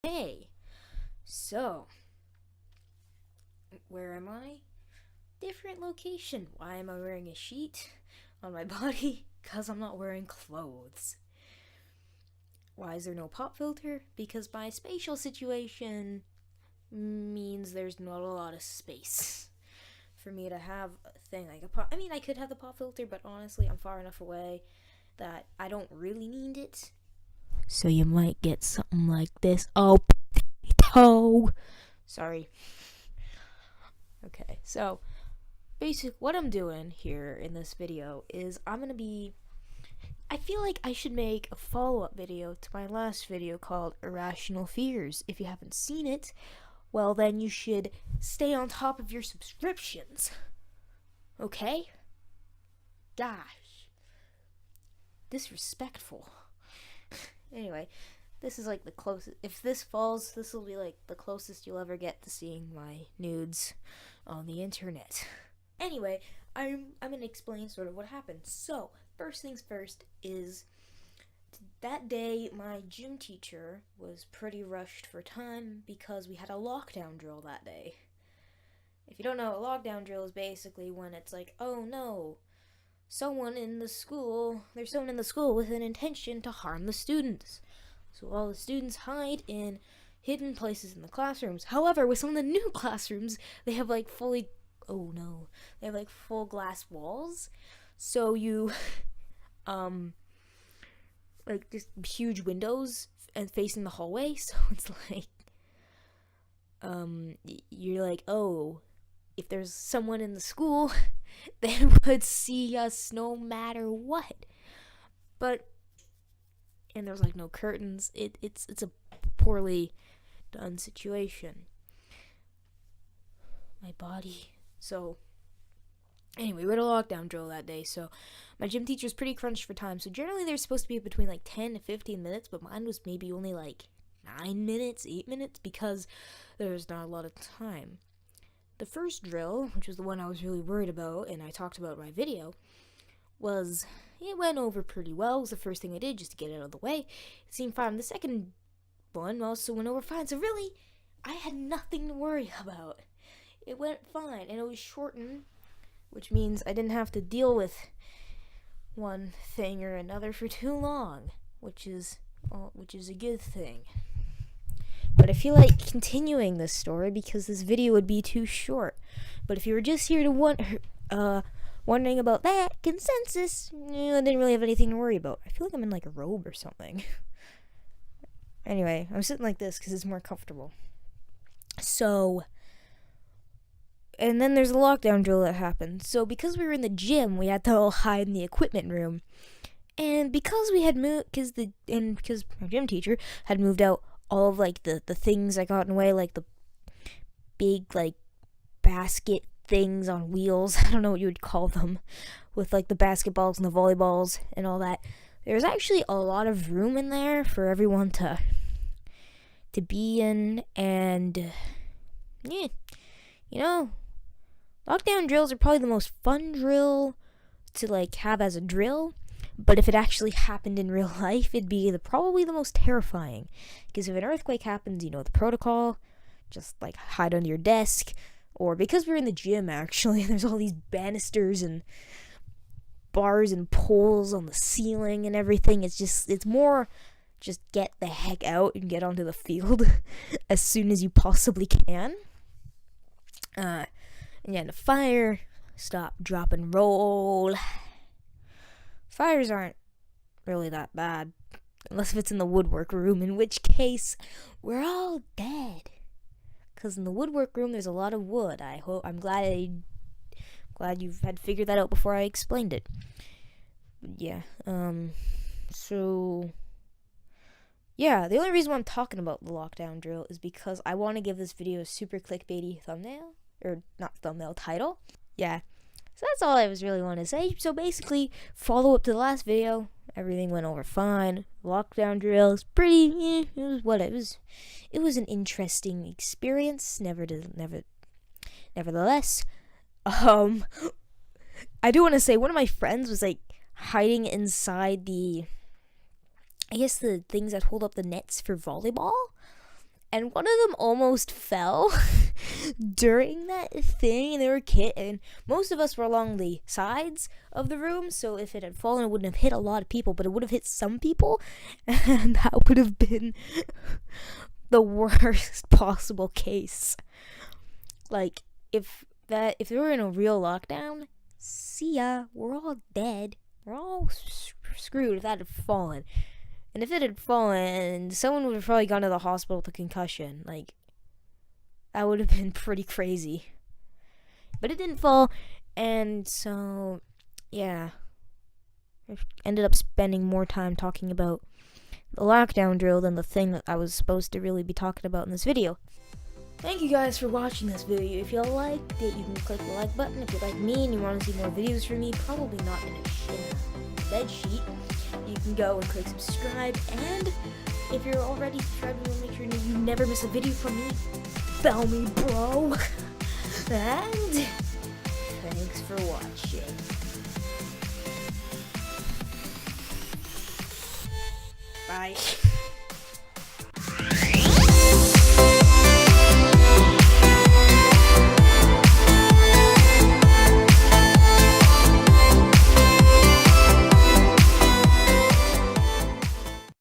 Hey, so, where am I? Different location. Why am I wearing a sheet on my body? Because I'm not wearing clothes. Why is there no pop filter? Because my spatial situation means there's not a lot of space for me to have a thing like a pop. I mean, I could have the pop filter, but honestly, I'm far enough away that I don't really need it. So you might get something like this. Oh, potato! Sorry. Okay, so what I'm doing here in this video is I feel like I should make a follow-up video to my last video called Irrational Fears. If you haven't seen it, well then you should stay on top of your subscriptions. Okay? Gosh. Disrespectful. Anyway, this is like the closest. If this falls, this will be like the closest you'll ever get to seeing my nudes on the internet. Anyway, I'm gonna explain sort of what happened. So, first things first is that day my gym teacher was pretty rushed for time because we had a lockdown drill that day. If you don't know, a lockdown drill is basically when it's like, oh no, there's someone in the school with an intention to harm the students. So all the students hide in hidden places in the classrooms. However, with some of the new classrooms, they have like full glass walls. So you, like just huge windows and facing the hallway. So it's like, you're like, oh, if there's someone in the school, they would see us no matter what. And there's like no curtains. It's a poorly done situation. My body. So anyway, we had a lockdown drill that day, so my gym teacher's pretty crunched for time. So generally they're supposed to be between like 10 to 15 minutes, but mine was maybe only like 9 minutes, 8 minutes, because there's not a lot of time. The first drill, which was the one I was really worried about and I talked about in my video, it went over pretty well. It was the first thing I did just to get it out of the way. It seemed fine. The second one also went over fine. So really, I had nothing to worry about. It went fine, and it was shortened, which means I didn't have to deal with one thing or another for too long, which is a good thing. But I feel like continuing this story because this video would be too short. But if you were just here to wondering about that consensus, I didn't really have anything to worry about. I feel like I'm in like a robe or something. Anyway, I'm sitting like this because it's more comfortable. So, and then there's a lockdown drill that happened. So because we were in the gym, we had to all hide in the equipment room. And because we had moved, because my gym teacher had moved out all of like the things I got in the way, like the big like basket things on wheels, I don't know what you would call them, with like the basketballs and the volleyballs and all that. There's actually a lot of room in there for everyone to be in, and yeah, you know, lockdown drills are probably the most fun drill to like have as a drill. But if it actually happened in real life, it'd be probably the most terrifying. Because if an earthquake happens, you know the protocol. Just like hide under your desk. Or because we're in the gym, actually, there's all these banisters and bars and poles on the ceiling and everything. It's more just get the heck out and get onto the field as soon as you possibly can. And yeah, the fire, stop, drop, and roll. Fires aren't really that bad, unless if it's in the woodwork room, in which case we're all dead. Because in the woodwork room there's a lot of wood. I'm glad you've had figured that out before I explained it. Yeah. So yeah, the only reason why I'm talking about the lockdown drill is because I want to give this video a super clickbaity thumbnail, or not thumbnail, title. Yeah. So that's all I was really wanting to say. So basically, follow up to the last video. Everything went over fine. Lockdown drill is pretty. It was what it was. It was an interesting experience. Nevertheless, I do want to say one of my friends was like hiding inside the things that hold up the nets for volleyball. and one of them almost fell during that thing, and they were and most of us were along the sides of the room, so if it had fallen, it wouldn't have hit a lot of people, but it would have hit some people, and that would have been the worst possible case. Like, if we were in a real lockdown, see ya, we're all dead. We're all screwed if that had fallen. And if it had fallen, someone would have probably gone to the hospital with a concussion. Like, that would have been pretty crazy. But it didn't fall, and so, yeah. I ended up spending more time talking about the lockdown drill than the thing that I was supposed to really be talking about in this video. Thank you guys for watching this video. If you liked it, you can click the like button. If you like me and you want to see more videos from me, probably not in a bed sheet, you can go and click subscribe. And if you're already subscribed, you want to make sure you never miss a video from me. Bell me, bro. And thanks for watching. Bye.